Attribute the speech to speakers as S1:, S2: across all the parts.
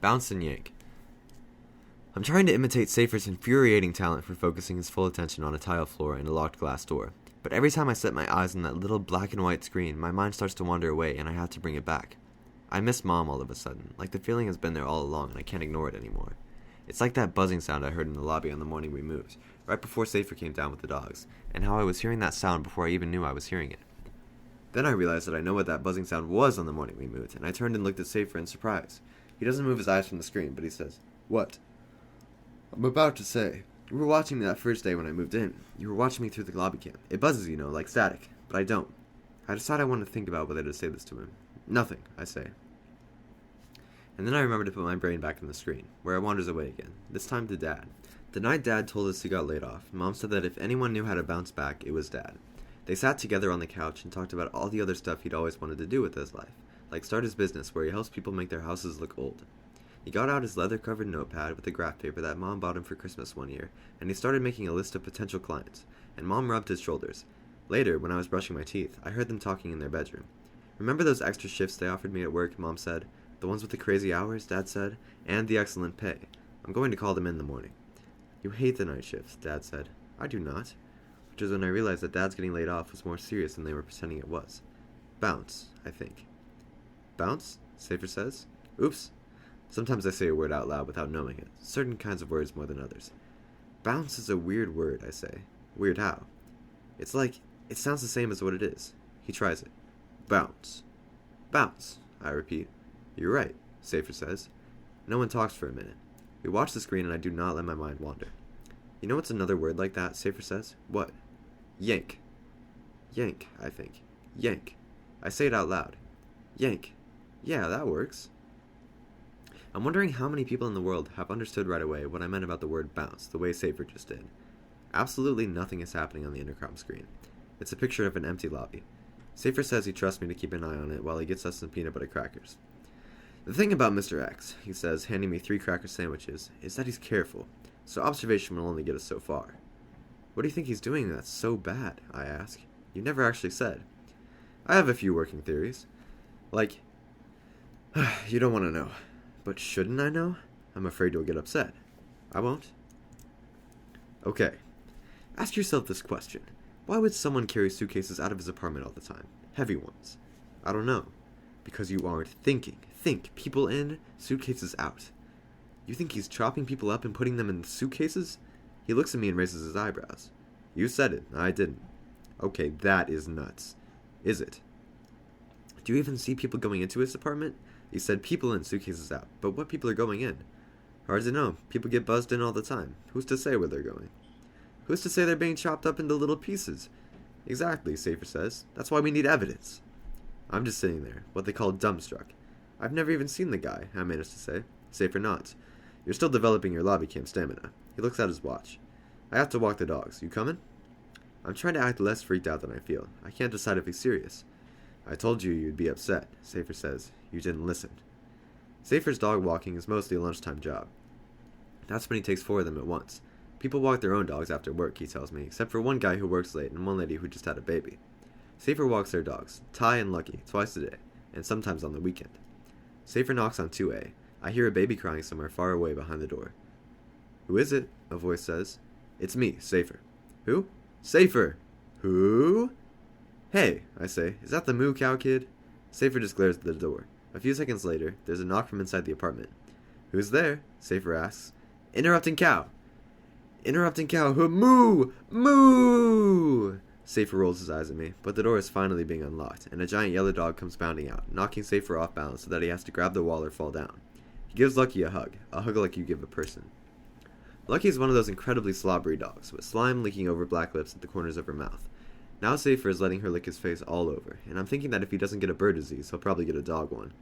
S1: Bounce and yank. I'm trying to imitate Safer's infuriating talent for focusing his full attention on a tile floor and a locked glass door. But every time I set my eyes on that little black and white screen, my mind starts to wander away and I have to bring it back. I miss Mom all of a sudden, like the feeling has been there all along and I can't ignore it anymore. It's like that buzzing sound I heard in the lobby on the morning we moved, right before Safer came down with the dogs, and how I was hearing that sound before I even knew I was hearing it. Then I realized that I know what that buzzing sound was on the morning we moved, and I turned and looked at Safer in surprise. He doesn't move his eyes from the screen, but he says, "What?" "I'm about to say, you were watching me that first day when I moved in. You were watching me through the lobby cam. It buzzes, you know, like static, but I don't." I decide I want to think about whether to say this to him. "Nothing," I say. And then I remember to put my brain back in the screen, where it wanders away again, this time to Dad. The night Dad told us he got laid off, Mom said that if anyone knew how to bounce back, it was Dad. They sat together on the couch and talked about all the other stuff he'd always wanted to do with his life, like start his business where he helps people make their houses look old. He got out his leather-covered notepad with the graph paper that Mom bought him for Christmas one year, and he started making a list of potential clients, and Mom rubbed his shoulders. Later, when I was brushing my teeth, I heard them talking in their bedroom. "Remember those extra shifts they offered me at work?" Mom said. "The ones with the crazy hours," Dad said, "and the excellent pay. I'm going to call them in the morning." "You hate the night shifts," Dad said. "I do not." Which is when I realized that Dad's getting laid off was more serious than they were pretending it was. "Bounce, I think." "Bounce?" Safer says. "Oops." Sometimes I say a word out loud without knowing it, certain kinds of words more than others. "Bounce is a weird word," I say. "Weird how?" "It's like, it sounds the same as what it is." He tries it. "Bounce. Bounce," I repeat. "You're right," Safer says. No one talks for a minute. We watch the screen and I do not let my mind wander. "You know what's another word like that?" Safer says. "What?" "Yank." "Yank," I think. "Yank." I say it out loud. "Yank. Yeah, that works." I'm wondering how many people in the world have understood right away what I meant about the word bounce, the way Safer just did. Absolutely nothing is happening on the intercom screen. It's a picture of an empty lobby. Safer says he trusts me to keep an eye on it while he gets us some peanut butter crackers. "The thing about Mr. X," he says, handing me 3 cracker sandwiches, "is that he's careful, so observation will only get us so far." "What do you think he's doing that's so bad?" I ask. "You never actually said." "I have a few working theories. Like, you don't want to know. But shouldn't I know? I'm afraid you'll get upset." "I won't." "Okay. Ask yourself this question. Why would someone carry suitcases out of his apartment all the time? Heavy ones." "I don't know." "Because you aren't thinking. Think. People in, suitcases out." "You think he's chopping people up and putting them in suitcases?" He looks at me and raises his eyebrows. "You said it. I didn't." "Okay, that is nuts." "Is it?" "Do you even see people going into his apartment?" "You said people in, suitcases out. But what people are going in?" "Hard to know. People get buzzed in all the time. Who's to say where they're going?" "Who's to say they're being chopped up into little pieces?" "Exactly," Safer says. "That's why we need evidence." I'm just sitting there, what they call dumbstruck. "I've never even seen the guy," I managed to say. Safer nods. "You're still developing your lobby camp stamina." He looks at his watch. "I have to walk the dogs. You coming?" I'm trying to act less freaked out than I feel. I can't decide if he's serious. "I told you you'd be upset," Safer says. "You didn't listen." Safer's dog walking is mostly a lunchtime job. That's when he takes 4 of them at once. People walk their own dogs after work, he tells me, except for one guy who works late and one lady who just had a baby. Safer walks their dogs, Ty and Lucky, twice a day, and sometimes on the weekend. Safer knocks on 2A. I hear a baby crying somewhere far away behind the door. "Who is it?" a voice says. "It's me, Safer." "Who?" "Safer!" "Who?" "Hey," I say, "is that the moo cow kid?" Safer just glares at the door. A few seconds later, there's a knock from inside the apartment. "Who's there?" Safer asks. "Interrupting cow." "Interrupting cow, who moo! Moo!" Safer rolls his eyes at me, but the door is finally being unlocked, and a giant yellow dog comes bounding out, knocking Safer off balance so that he has to grab the wall or fall down. He gives Lucky a hug like you give a person. Lucky is one of those incredibly slobbery dogs, with slime leaking over black lips at the corners of her mouth. Now Safer is letting her lick his face all over, and I'm thinking that if he doesn't get a bird disease, he'll probably get a dog one.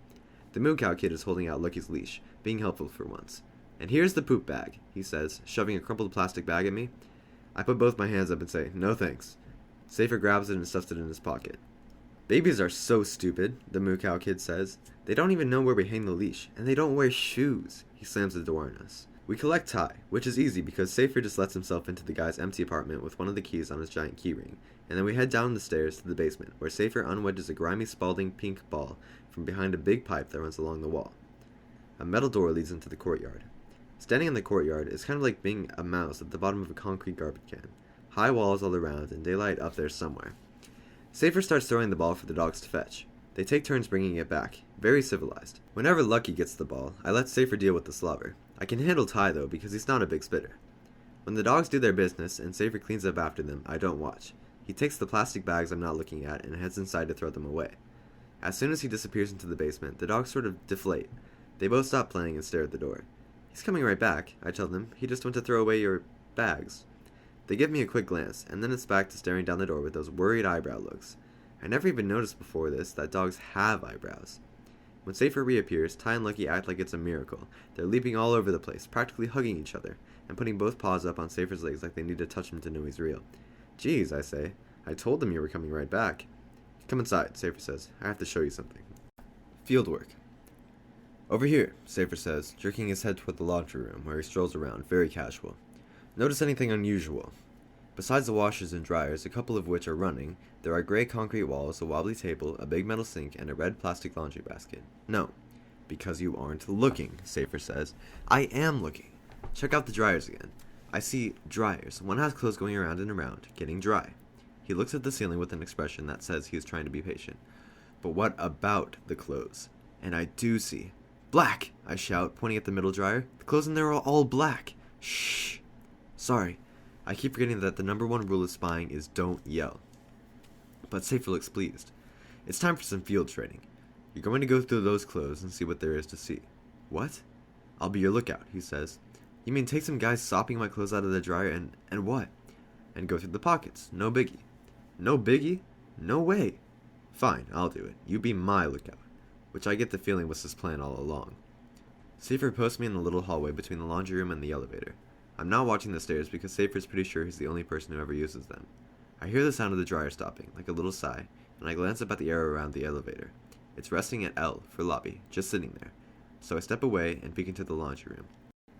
S1: The moo cow kid is holding out Lucky's leash, being helpful for once. "And here's the poop bag," he says, shoving a crumpled plastic bag at me. I put both my hands up and say, "No thanks." Safer grabs it and stuffs it in his pocket. "Babies are so stupid," the moo cow kid says. "They don't even know where we hang the leash, and they don't wear shoes." He slams the door on us. We collect Ty, which is easy because Safer just lets himself into the guy's empty apartment with one of the keys on his giant keyring, and then we head down the stairs to the basement, where Safer unwedges a grimy Spalding pink ball from behind a big pipe that runs along the wall. A metal door leads into the courtyard. Standing in the courtyard is kind of like being a mouse at the bottom of a concrete garbage can. High walls all around and daylight up there somewhere. Safer starts throwing the ball for the dogs to fetch. They take turns bringing it back. Very civilized. Whenever Lucky gets the ball, I let Safer deal with the slobber. I can handle Ty though because he's not a big spitter. When the dogs do their business and Safer cleans up after them, I don't watch. He takes the plastic bags I'm not looking at and heads inside to throw them away. As soon as he disappears into the basement, the dogs sort of deflate. They both stop playing and stare at the door. He's coming right back, I tell them. He just went to throw away your bags. They give me a quick glance, and then it's back to staring down the door with those worried eyebrow looks. I never even noticed before this that dogs have eyebrows. When Safer reappears, Ty and Lucky act like it's a miracle. They're leaping all over the place, practically hugging each other, and putting both paws up on Safer's legs like they need to touch him to know he's real. Geez, I say. I told them you were coming right back. Come inside, Safer says. I have to show you something. Fieldwork. Over here, Safer says, jerking his head toward the laundry room, where he strolls around, very casual. Notice anything unusual? Besides the washers and dryers, a couple of which are running, there are gray concrete walls, a wobbly table, a big metal sink, and a red plastic laundry basket. No, because you aren't looking, Safer says. I am looking. Check out the dryers again. I see dryers. One has clothes going around and around, getting dry. He looks at the ceiling with an expression that says he is trying to be patient. But what about the clothes? And I do see. Black! I shout, pointing at the middle dryer. The clothes in there are all black. Shh. Sorry. I keep forgetting that the number one rule of spying is don't yell. But Safer looks pleased. It's time for some field training. You're going to go through those clothes and see what there is to see. What? I'll be your lookout, he says. You mean take some guys sopping my clothes out of the dryer and what? And go through the pockets. No biggie. No biggie? No way. Fine, I'll do it. You be my lookout. Which I get the feeling was his plan all along. Safer posts me in the little hallway between the laundry room and the elevator. I'm not watching the stairs because Safer's pretty sure he's the only person who ever uses them. I hear the sound of the dryer stopping, like a little sigh, and I glance up at the arrow around the elevator. It's resting at L for lobby, just sitting there. So I step away and peek into the laundry room.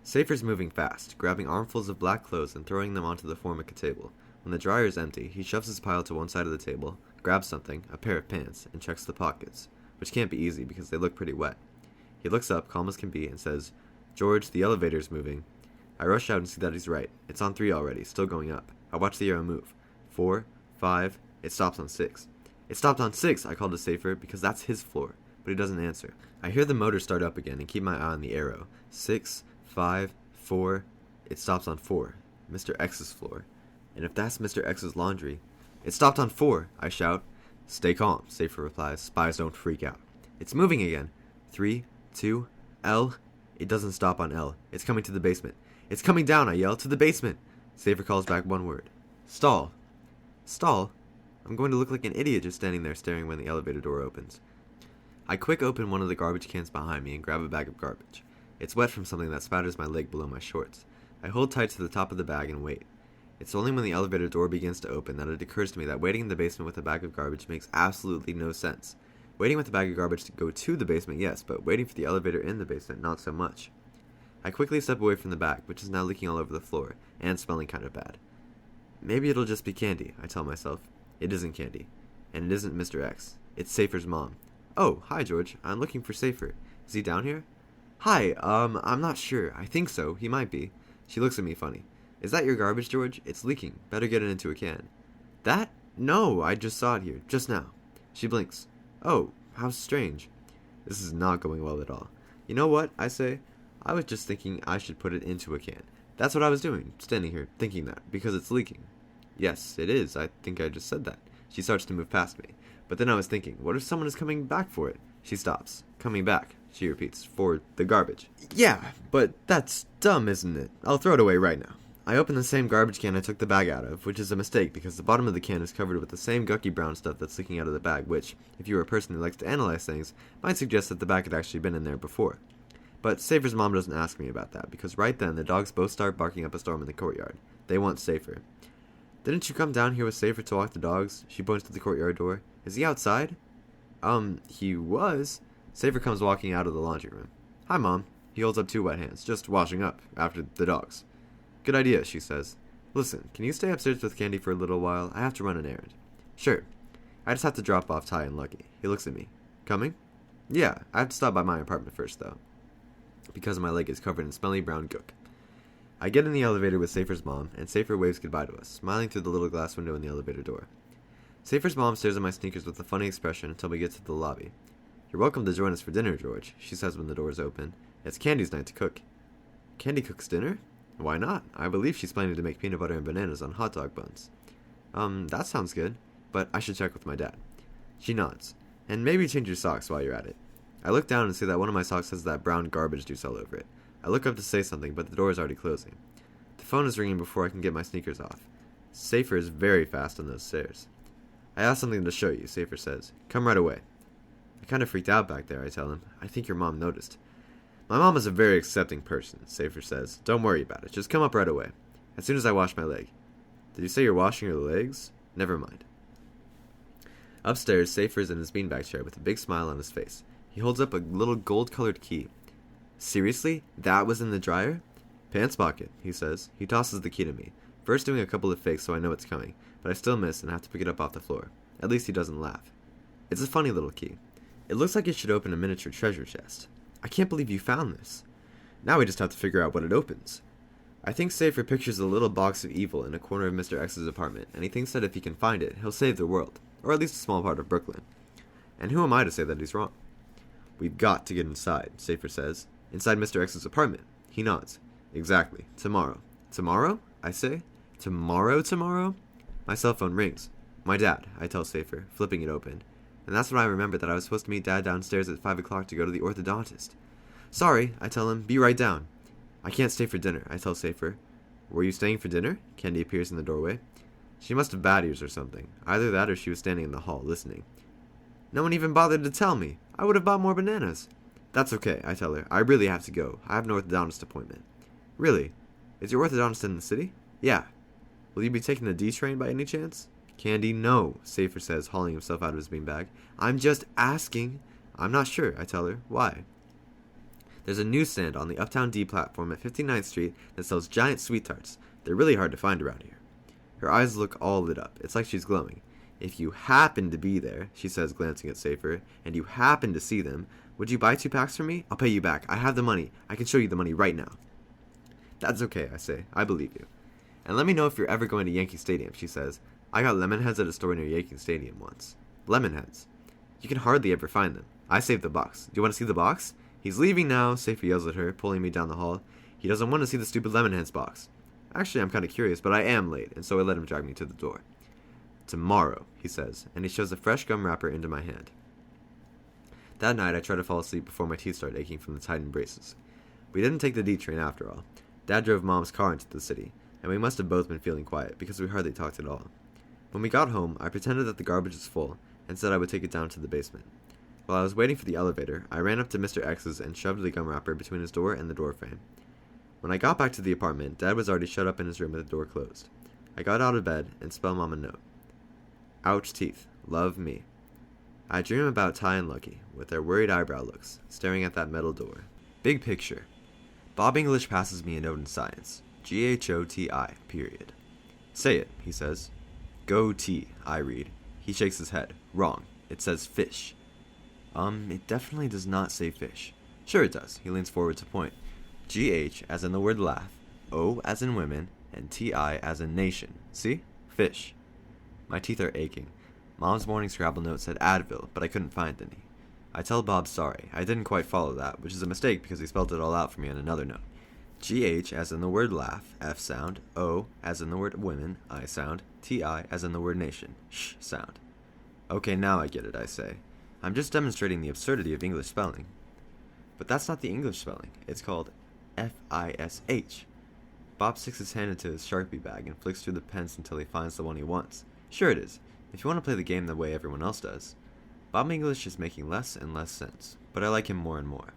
S1: Safer's moving fast, grabbing armfuls of black clothes and throwing them onto the formica table. When the dryer is empty, he shoves his pile to one side of the table, grabs something, a pair of pants, and checks the pockets, which can't be easy because they look pretty wet. He looks up, calm as can be, and says, George, the elevator's moving. I rush out and see that he's right. It's on 3 already, still going up. I watch the arrow move. 4, 5, it stops on 6. It stopped on 6, I call to Safer, because that's his floor, but he doesn't answer. I hear the motor start up again and keep my eye on the arrow. 6, 5, 4, it stops on 4. Mr. X's floor. And if that's Mr. X's laundry, it stopped on 4, I shout. Stay calm, Safer replies. Spies don't freak out. It's moving again. 3, 2, L. It doesn't stop on L. It's coming to the basement. It's coming down, I yell. To the basement. Safer calls back one word. Stall. Stall? I'm going to look like an idiot just standing there staring when the elevator door opens. I quick open one of the garbage cans behind me and grab a bag of garbage. It's wet from something that spatters my leg below my shorts. I hold tight to the top of the bag and wait. It's only when the elevator door begins to open that it occurs to me that waiting in the basement with a bag of garbage makes absolutely no sense. Waiting with the bag of garbage to go to the basement, yes, but waiting for the elevator in the basement, not so much. I quickly step away from the bag, which is now leaking all over the floor, and smelling kind of bad. Maybe it'll just be candy, I tell myself. It isn't candy. And it isn't Mr. X. It's Safer's mom. Oh, hi, George. I'm looking for Safer. Is he down here? Hi, I'm not sure. I think so. He might be. She looks at me funny. Is that your garbage, George? It's leaking. Better get it into a can. That? No, I just saw it here, just now. She blinks. Oh, how strange. This is not going well at all. You know what, I say? I was just thinking I should put it into a can. That's what I was doing, standing here, thinking that, because it's leaking. Yes, it is. I think I just said that. She starts to move past me. But then I was thinking, what if someone is coming back for it? She stops. Coming back, she repeats, for the garbage. Yeah, but that's dumb, isn't it? I'll throw it away right now. I open the same garbage can I took the bag out of, which is a mistake because the bottom of the can is covered with the same gucky brown stuff that's leaking out of the bag, which, if you are a person who likes to analyze things, might suggest that the bag had actually been in there before. But Safer's mom doesn't ask me about that, because right then the dogs both start barking up a storm in the courtyard. They want Safer. Didn't you come down here with Safer to walk the dogs? She points to the courtyard door. Is he outside? He was. Safer comes walking out of the laundry room. Hi, Mom. He holds up 2 wet hands, just washing up, after the dogs. Good idea, she says. Listen, can you stay upstairs with Candy for a little while? I have to run an errand. Sure. I just have to drop off Ty and Lucky. He looks at me. Coming? Yeah, I have to stop by my apartment first, though. because my leg is covered in smelly brown gook. I get in the elevator with Safer's mom, and Safer waves goodbye to us, smiling through the little glass window in the elevator door. Safer's mom stares at my sneakers with a funny expression until we get to the lobby. "You're welcome to join us for dinner, George," she says when the doors open. "It's Candy's night to cook." "Candy cooks dinner? Why not? I believe she's planning to make peanut butter and bananas on hot dog buns." That sounds good, but I should check with my dad." She nods. "And maybe change your socks while you're at it." I look down and see that one of my socks has that brown garbage juice all over it. I look up to say something, but the door is already closing. The phone is ringing before I can get my sneakers off. Safer is very fast on those stairs. "I have something to show you," Safer says. "Come right away." "I kind of freaked out back there," I tell him. "I think your mom noticed." "My mom is a very accepting person," Safer says. "Don't worry about it. Just come up right away. As soon as I wash my leg." "Did you say you're washing your legs?" "Never mind." Upstairs, Safer is in his beanbag chair with a big smile on his face. He holds up a little gold-colored key. "Seriously? That was in the dryer?" "Pants pocket," he says. He tosses the key to me, first doing a couple of fakes so I know it's coming, but I still miss and have to pick it up off the floor. At least he doesn't laugh. It's a funny little key. It looks like it should open a miniature treasure chest. "I can't believe you found this." Now we just have to figure out what it opens. I think Safer pictures a little box of evil in a corner of Mr. X's apartment, and he thinks that if he can find it, he'll save the world, or at least a small part of Brooklyn. And who am I to say that he's wrong? "We've got to get inside," Safer says. "Inside Mr. X's apartment." He nods. "Exactly. Tomorrow." "Tomorrow?" I say. Tomorrow? My cell phone rings. "My dad," I tell Safer, flipping it open. And that's when I remember that I was supposed to meet Dad downstairs at 5 o'clock to go to the orthodontist. "Sorry," I tell him. "Be right down." "I can't stay for dinner," I tell Safer. "Were you staying for dinner?" Candy appears in the doorway. She must have bad ears or something. Either that or she was standing in the hall, listening. "No one even bothered to tell me. I would have bought more bananas." "That's okay," I tell her. "I really have to go. I have an orthodontist appointment." "Really? Is your orthodontist in the city?" "Yeah." "Will you be taking the D train by any chance?" "Candy, no," Safer says, hauling himself out of his beanbag. "I'm just asking." "I'm not sure," I tell her. "Why?" "There's a newsstand on the Uptown D platform at 59th Street that sells giant sweet tarts. They're really hard to find around here." Her eyes look all lit up. It's like she's glowing. "If you happen to be there," she says, glancing at Safer, "and you happen to see them, would you buy 2 packs from me? I'll pay you back. I have the money. I can show you the money right now." "That's okay," I say. "I believe you." "And let me know if you're ever going to Yankee Stadium," she says. "I got lemon heads at a store near Yankee Stadium once." "Lemon heads? You can hardly ever find them." I saved the box. "Do you want to see the box?" "He's leaving now," Safer yells at her, pulling me down the hall. "He doesn't want to see the stupid lemon heads box." Actually, I'm kind of curious, but I am late, and so I let him drag me to the door. "Tomorrow," he says, and he shoves a fresh gum wrapper into my hand. That night, I try to fall asleep before my teeth start aching from the tightened braces. We didn't take the D train after all. Dad drove Mom's car into the city, and we must have both been feeling quiet, because we hardly talked at all. When we got home, I pretended that the garbage was full, and said I would take it down to the basement. While I was waiting for the elevator, I ran up to Mr. X's and shoved the gum wrapper between his door and the door frame. When I got back to the apartment, Dad was already shut up in his room with the door closed. I got out of bed and spelled Mom a note. "Ouch teeth. Love me." I dream about Ty and Lucky, with their worried eyebrow looks, staring at that metal door. Big picture. Bob English passes me a note in science. GHOTI, period. "Say it," he says. "Go T," I read. He shakes his head. "Wrong. It says fish." It definitely does not say fish." "Sure it does." He leans forward to point. GH as in the word laugh, O as in women, and TI as in nation. See? Fish. My teeth are aching. Mom's morning Scrabble note said Advil, but I couldn't find any. I tell Bob sorry. I didn't quite follow that, which is a mistake because he spelled it all out for me in another note. GH as in the word laugh, F sound, O as in the word women, I sound, TI as in the word nation, sh sound. Okay, now I get it, I say. I'm just demonstrating the absurdity of English spelling. But that's not the English spelling. It's called F-I-S-H. Bob sticks his hand into his Sharpie bag and flicks through the pens until he finds the one he wants. Sure it is, if you want to play the game the way everyone else does. Bob English is making less and less sense, but I like him more and more.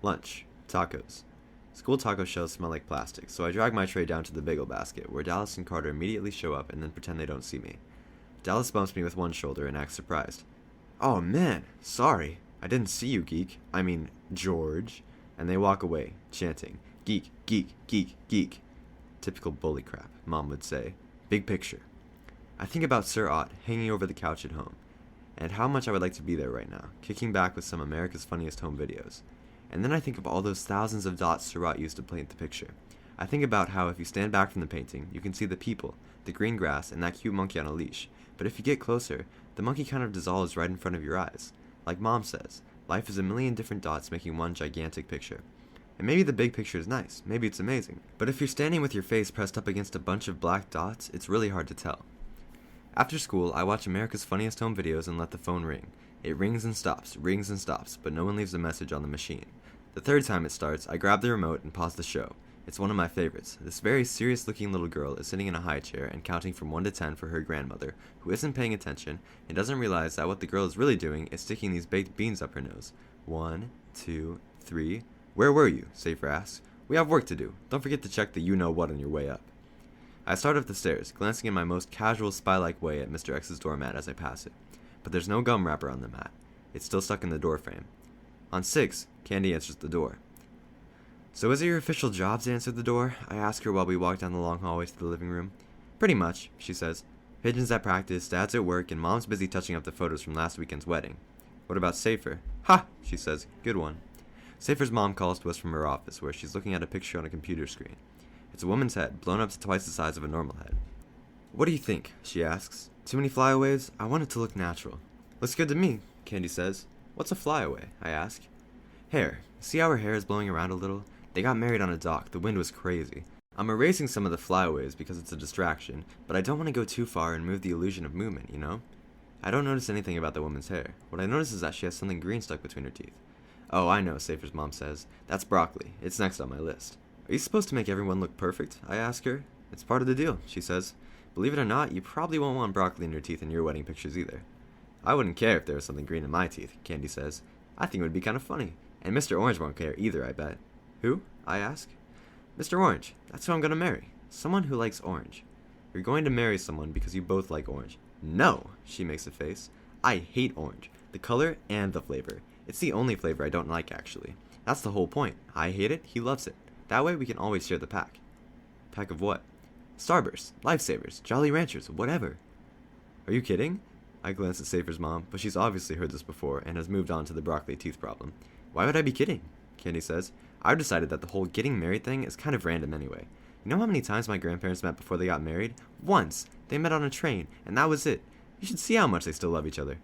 S1: Lunch. Tacos. School taco shells smell like plastic, so I drag my tray down to the bagel basket, where Dallas and Carter immediately show up and then pretend they don't see me. Dallas bumps me with one shoulder and acts surprised. "Oh man, sorry. I didn't see you, geek. I mean, George." And they walk away, chanting, "Geek, geek, geek, geek." Typical bully crap, Mom would say. Big picture. I think about Sir Ott hanging over the couch at home, and how much I would like to be there right now, kicking back with some America's Funniest Home Videos. And then I think of all those thousands of dots Surratt used to paint the picture. I think about how if you stand back from the painting, you can see the people, the green grass, and that cute monkey on a leash. But if you get closer, the monkey kind of dissolves right in front of your eyes. Like Mom says, life is a million different dots making one gigantic picture. And maybe the big picture is nice, maybe it's amazing, but if you're standing with your face pressed up against a bunch of black dots, it's really hard to tell. After school, I watch America's Funniest Home Videos and let the phone ring. It rings and stops, but no one leaves a message on the machine. The third time it starts, I grab the remote and pause the show. It's one of my favorites. This very serious-looking little girl is sitting in a high chair and counting from 1 to 10 for her grandmother, who isn't paying attention and doesn't realize that what the girl is really doing is sticking these baked beans up her nose. 1, 2, 3... "Where were you?" Safer asks. "We have work to do. Don't forget to check the you-know-what on your way up." I start up the stairs, glancing in my most casual spy-like way at Mr. X's doormat as I pass it. But there's no gum wrapper on the mat. It's still stuck in the doorframe. On 6, Candy answers the door. "So is it your official job to answer the door?" I ask her while we walk down the long hallway to the living room. "Pretty much," she says. "Pigeons at practice, Dad's at work, and Mom's busy touching up the photos from last weekend's wedding." "What about Safer?" "Ha!" she says. "Good one." Safer's mom calls to us from her office, where she's looking at a picture on a computer screen. It's a woman's head, blown up to twice the size of a normal head. "What do you think?" she asks. "Too many flyaways? I want it to look natural." "Looks good to me," Candy says. "What's a flyaway?" I ask. "Hair. See how her hair is blowing around a little? They got married on a dock. The wind was crazy. I'm erasing some of the flyaways because it's a distraction, but I don't want to go too far and move the illusion of movement, you know?" I don't notice anything about the woman's hair. What I notice is that she has something green stuck between her teeth. "Oh, I know," Safer's mom says. "That's broccoli. It's next on my list." "Are you supposed to make everyone look perfect?" I ask her. "It's part of the deal," she says. "Believe it or not, you probably won't want broccoli in your teeth in your wedding pictures either." "I wouldn't care if there was something green in my teeth," Candy says. "I think it would be kind of funny. And Mr. Orange won't care either, I bet." "Who?" I ask. "Mr. Orange. That's who I'm going to marry. Someone who likes orange." "You're going to marry someone because you both like orange." "No," she makes a face. "I hate orange. The color and the flavor. It's the only flavor I don't like, actually. That's the whole point. I hate it, he loves it. That way we can always share the pack." "Pack of what?" "Starburst, Lifesavers, Jolly Ranchers, whatever." "Are you kidding?" I glance at Safer's mom, but she's obviously heard this before and has moved on to the broccoli teeth problem. "Why would I be kidding?" Candy says. "I've decided that the whole getting married thing is kind of random anyway. You know how many times my grandparents met before they got married? Once! They met on a train, and that was it. You should see how much they still love each other."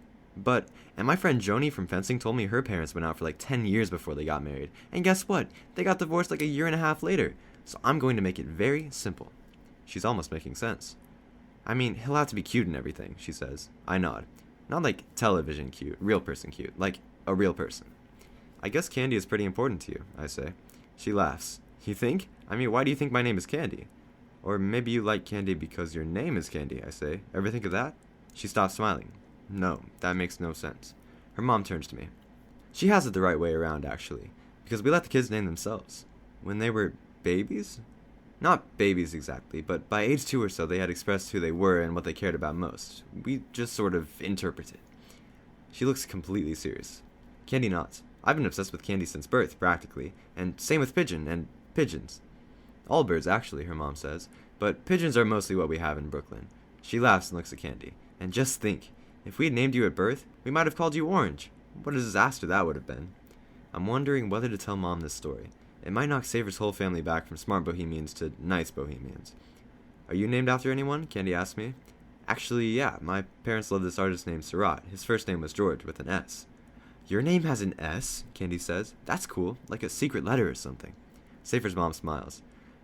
S1: And my friend Joni from fencing told me her parents went out for like 10 years before they got married. And guess what? They got divorced like a year and a half later. So I'm going to make it very simple. She's almost making sense. "I mean, he'll have to be cute and everything," she says. I nod. "Not like television cute, real person cute, like a real person." "I guess Candy is pretty important to you," I say. She laughs. "You think? I mean, why do you think my name is Candy?" "Or maybe you like candy because your name is Candy," I say. "Ever think of that?" She stops smiling. "No, that makes no sense." Her mom turns to me. She has it the right way around, actually, because we let the kids name themselves. When they were babies? Not babies exactly, but by age 2 or so they had expressed who they were and what they cared about most. We just sort of interpreted. She looks completely serious. Candy nods. "I've been obsessed with candy since birth, practically, and same with pigeon and pigeons." "All birds, actually," her mom says, "but pigeons are mostly what we have in Brooklyn." She laughs and looks at Candy. "And just think, if we had named you at birth, we might have called you Orange. What a disaster that would have been." I'm wondering whether to tell Mom this story. It might knock Safer's whole family back from smart bohemians to nice bohemians. "Are you named after anyone?" Candy asks me. "Actually, yeah. My parents love this artist named Surratt. His first name was George, with an S." "Your name has an S?" Candy says. "That's cool. Like a secret letter or something." Safer's mom smiles.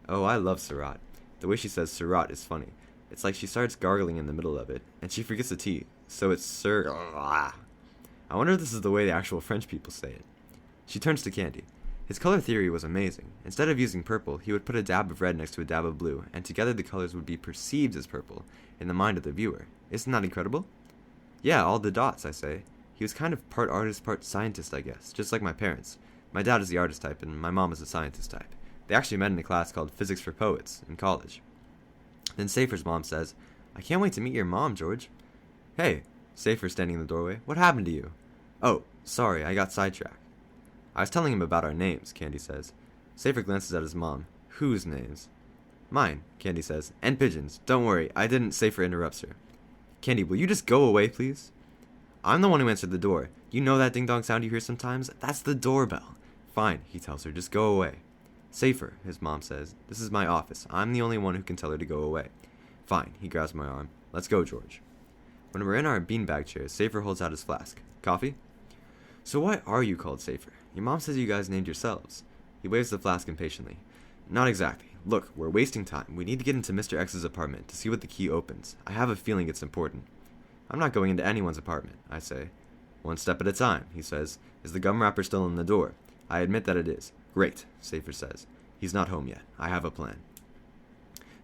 S1: "Oh, I love Surratt." The way she says Surratt is funny. It's like she starts gargling in the middle of it, and she forgets the T, so it's Sir. I wonder if this is the way the actual French people say it. She turns to Candy. His color theory was amazing. Instead of using purple, he would put a dab of red next to a dab of blue, and together the colors would be perceived as purple in the mind of the viewer. Isn't that incredible? "Yeah, all the dots," I say. He was kind of part artist, part scientist, I guess, just like my parents. My dad is the artist type, and my mom is the scientist type. They actually met in a class called Physics for Poets in college. Then Safer's mom says, "I can't wait to meet your mom, George." "Hey," Safer standing in the doorway, "what happened to you?" "Oh, sorry, I got sidetracked." "I was telling him about our names," Candy says. Safer glances at his mom. "Whose names?" "Mine," Candy says, "and Pigeon's. Don't worry, I didn't." Safer interrupts her. "Candy, will you just go away, please?" "I'm the one who answered the door. You know that ding-dong sound you hear sometimes? That's the doorbell. Fine, he tells her, just go away. Safer, his mom says. This is my office. I'm the only one who can tell her to go away. Fine, he grabs my arm. Let's go, George. When we're in our beanbag chairs, Safer holds out his flask. Coffee? So why are you called Safer? Your mom says you guys named yourselves. He waves the flask impatiently. Not exactly. Look, we're wasting time. We need to get into Mr. X's apartment to see what the key opens. I have a feeling it's important. I'm not going into anyone's apartment, I say. One step at a time, he says. Is the gum wrapper still in the door? I admit that it is. Great, Safer says. He's not home yet. I have a plan.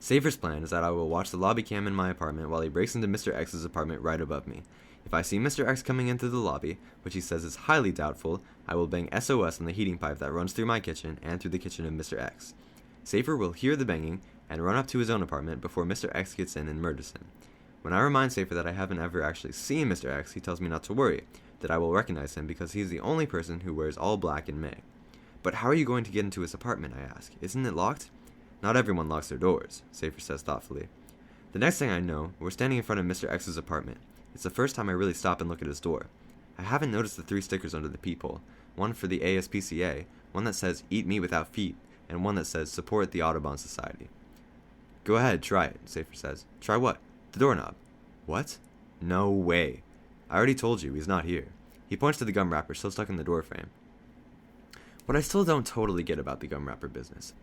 S1: Safer's plan is that I will watch the lobby cam in my apartment while he breaks into Mr. X's apartment right above me. If I see Mr. X coming in through the lobby, which he says is highly doubtful, I will bang SOS on the heating pipe that runs through my kitchen and through the kitchen of Mr. X. Safer will hear the banging and run up to his own apartment before Mr. X gets in and murders him. When I remind Safer that I haven't ever actually seen Mr. X, he tells me not to worry, that I will recognize him because he's the only person who wears all black in May. But how are you going to get into his apartment, I ask. Isn't it locked? Not everyone locks their doors, Safer says thoughtfully. The next thing I know, we're standing in front of Mr. X's apartment. It's the first time I really stop and look at his door. I haven't noticed the 3 stickers under the peephole, one for the ASPCA, one that says Eat Meat Without Feet, and one that says Support the Audubon Society. Go ahead, try it, Safer says. Try what? The doorknob. What? No way. I already told you, he's not here. He points to the gum wrapper still stuck in the door frame. What I still don't totally get about the gum wrapper business.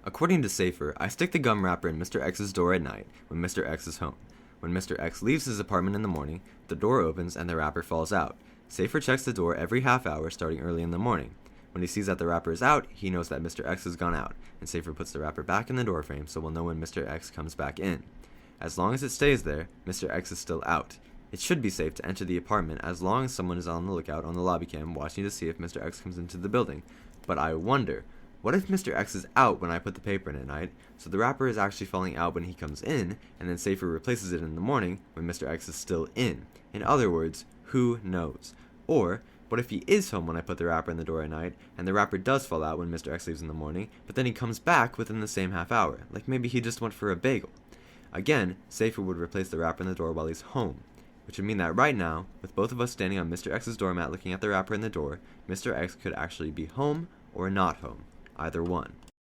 S1: According to Safer, I stick the gum wrapper in Mr. X's door at night when Mr. X is home. When Mr. X leaves his apartment in the morning, the door opens and the wrapper falls out. Safer checks the door every half hour starting early in the morning. When he sees that the wrapper is out, he knows that Mr. X has gone out, and Safer puts the wrapper back in the door frame so we'll know when Mr. X comes back in. As long as it stays there, Mr. X is still out. It should be safe to enter the apartment as long as someone is on the lookout on the lobby cam watching to see if Mr. X comes into the building. But I wonder, what if Mr. X is out when I put the paper in at night, so the wrapper is actually falling out when he comes in, and then Safer replaces it in the morning when Mr. X is still in? In other words, who knows? Or, what if he is home when I put the wrapper in the door at night, and the wrapper does fall out when Mr. X leaves in the morning, but then he comes back within the same half hour, like maybe he just went for a bagel? Again, Safer would replace the wrapper in the door while he's home, which would mean that right now, with both of us standing on Mr. X's doormat looking at the wrapper in the door, Mr. X could actually be home or not home. Either one.